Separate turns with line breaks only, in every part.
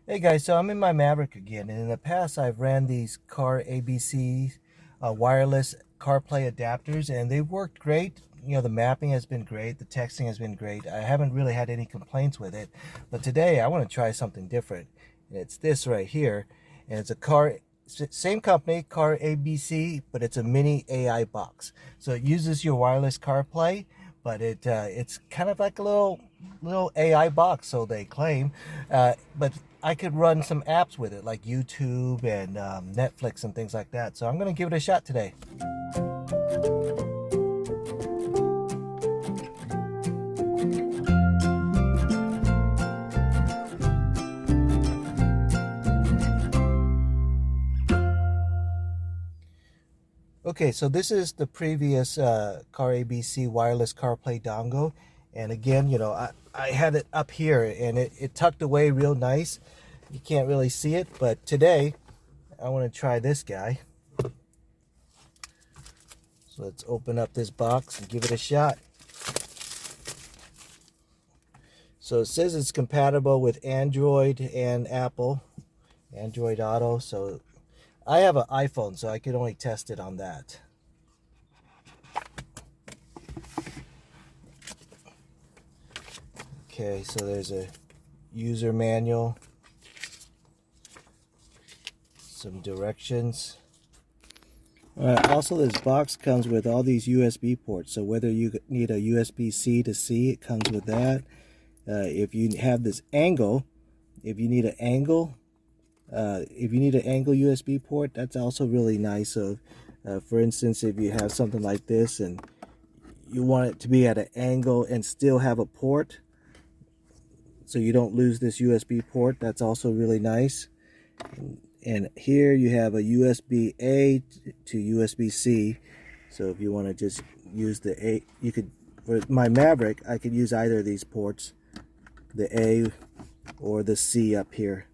Hey guys, so I'm in my Maverick again, and in the past I've ran these CarABC wireless CarPlay adapters, and they've worked great. You know, the mapping has been great, the texting has been great. I haven't really had any complaints with it, but today I want to try something different. And it's this right here, and it's a same company, CarABC, but it's a mini AI box. So it uses your wireless CarPlay, but it's kind of like a little AI box, so they claim. But I could run some apps with it, like YouTube and Netflix and things like that. So I'm going to give it a shot today. Okay, so this is the previous CarABC wireless CarPlay dongle. And again, you know, I had it up here and it tucked away real nice. You can't really see it, but today I want to try this guy. So let's open up this box and give it a shot. So it says it's compatible with Android and Apple, Android Auto. So I have an iPhone, so I could only test it on that. Okay, so there's a user manual, some directions. Also, this box comes with all these USB ports. So whether you need a USB-C to C, it comes with that. If you have this angle, if you need an angle USB port, that's also really nice. So, for instance, if you have something like this and you want it to be at an angle and still have a port, so you don't lose this USB port, that's also really nice. And here you have a USB-A to USB-C. So if you want to just use the A, you could, for my Maverick, I could use either of these ports, the A or the C up here.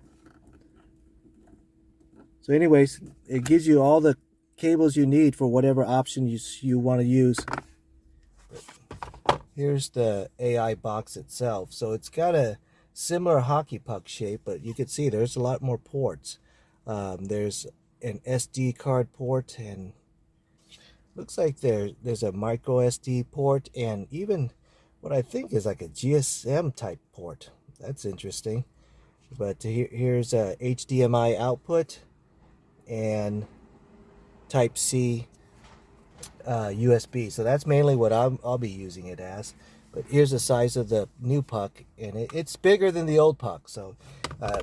So anyways, it gives you all the cables you need for whatever option you want to use. Here's the AI box itself. So it's got a similar hockey puck shape, but you can see there's a lot more ports. There's an SD card port, and looks like there's a micro SD port, and even what I think is like a GSM type port. That's interesting. But here's a HDMI output and Type C USB. So that's mainly what I'll be using it as. But here's the size of the new puck, and it's bigger than the old puck. So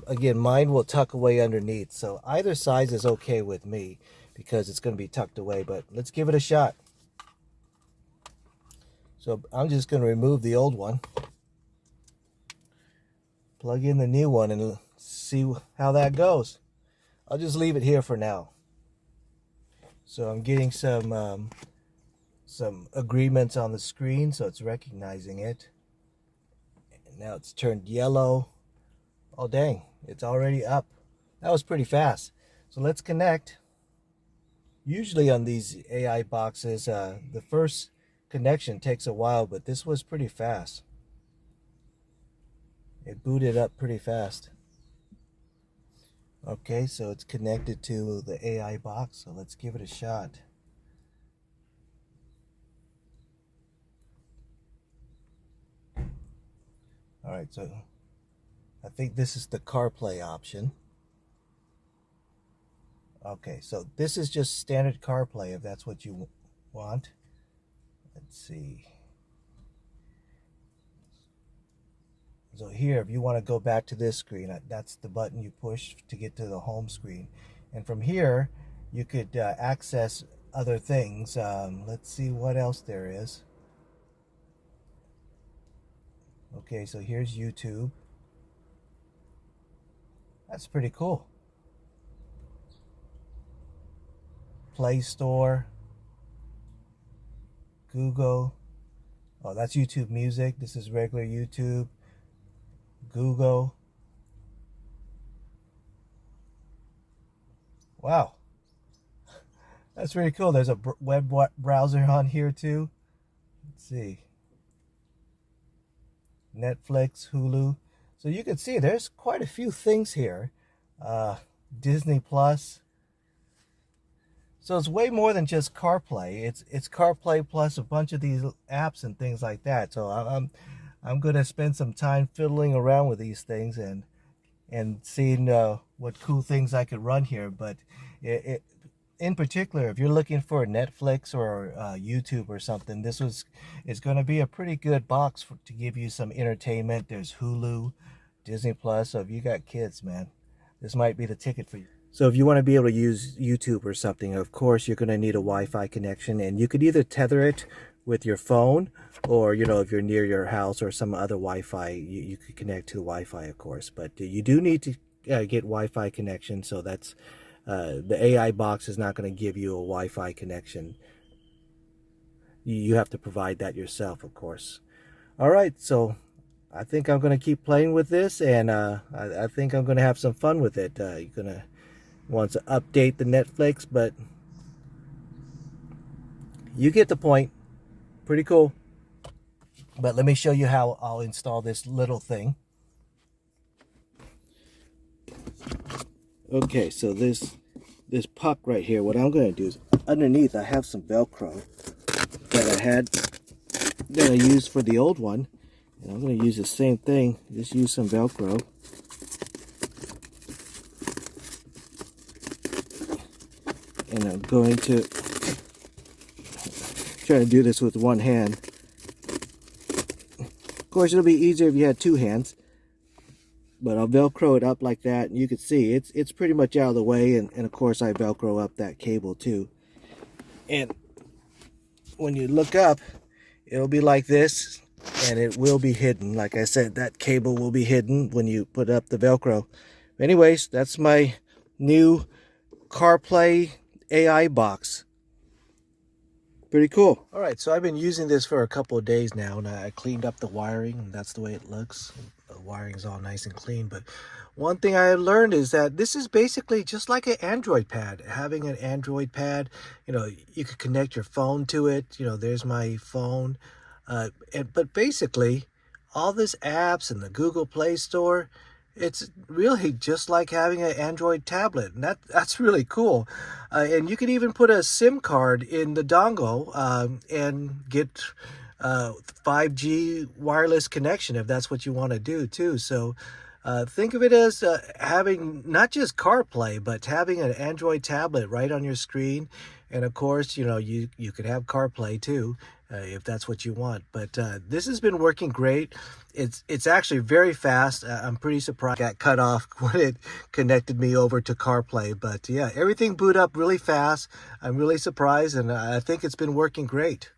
again, mine will tuck away underneath. So either size is okay with me because it's going to be tucked away. But let's give it a shot. So I'm just going to remove the old one, plug in the new one, and see how that goes. I'll just leave it here for now. So I'm getting some agreements on the screen, so it's recognizing it. And now it's turned yellow. Oh dang, it's already up. That was pretty fast. So let's connect. Usually on these AI boxes, the first connection takes a while, but this was pretty fast. It booted up pretty fast. Okay, so it's connected to the AI box, so let's give it a shot. Alright, so I think this is the CarPlay option. Okay, so this is just standard CarPlay if that's what you want. Let's see. So here, if you want to go back to this screen, that's the button you push to get to the home screen. And from here, you could access other things. Let's see what else there is. Okay, so here's YouTube. That's pretty cool. Play Store, Google. Oh, that's YouTube Music. This is regular YouTube. Google. Wow, that's pretty cool. There's a web browser on here too. Let's see. Netflix, Hulu. So you can see there's quite a few things here. Disney Plus. So it's way more than just CarPlay. It's CarPlay plus a bunch of these apps and things like that. So I'm going to spend some time fiddling around with these things and seeing what cool things I could run here. But in particular, if you're looking for Netflix or YouTube or something, this is going to be a pretty good box to give you some entertainment. There's Hulu, Disney Plus. So if you got kids, man, this might be the ticket for you. So if you want to be able to use YouTube or something, of course, you're going to need a Wi-Fi connection, and you could either tether it with your phone, or, you know, if you're near your house or some other Wi-Fi, you could connect to the Wi-Fi, of course. But you do need to get Wi-Fi connection. So that's the AI box is not going to give you a Wi-Fi connection. You have to provide that yourself, of course. All right, so I think I'm going to keep playing with this, and I think I'm going to have some fun with it. You're going to want to update the Netflix, but you get the point. Pretty cool. But let me show you how I'll install this little thing. Okay, so this puck right here, what I'm going to do is underneath I have some Velcro that I used for the old one, and I'm going to use the same thing. Just use some Velcro. And I'm going to try to do this with one hand. Of course, it'll be easier if you had two hands. But I'll Velcro it up like that. And you can see it's pretty much out of the way. And of course, I Velcro up that cable too. And when you look up, it'll be like this. And it will be hidden. Like I said, that cable will be hidden when you put up the Velcro. Anyways, that's my new CarPlay AI box. Pretty cool. All right, so I've been using this for a couple of days now, and I cleaned up the wiring, and that's the way it looks. The wiring's all nice and clean. But one thing I learned is that this is basically just like an Android pad. Having an Android pad, you know, you could connect your phone to it. You know, there's my phone. But basically, all this apps and the Google Play Store, it's really just like having an Android tablet, and that's really cool. And you can even put a SIM card in the dongle and get 5G wireless connection if that's what you want to do too. So think of it as having not just CarPlay, but having an Android tablet right on your screen. And of course, you know, you could have CarPlay too, if that's what you want. But this has been working great. It's actually very fast. I'm pretty surprised it got cut off when it connected me over to CarPlay. But yeah, everything booted up really fast. I'm really surprised, and I think it's been working great.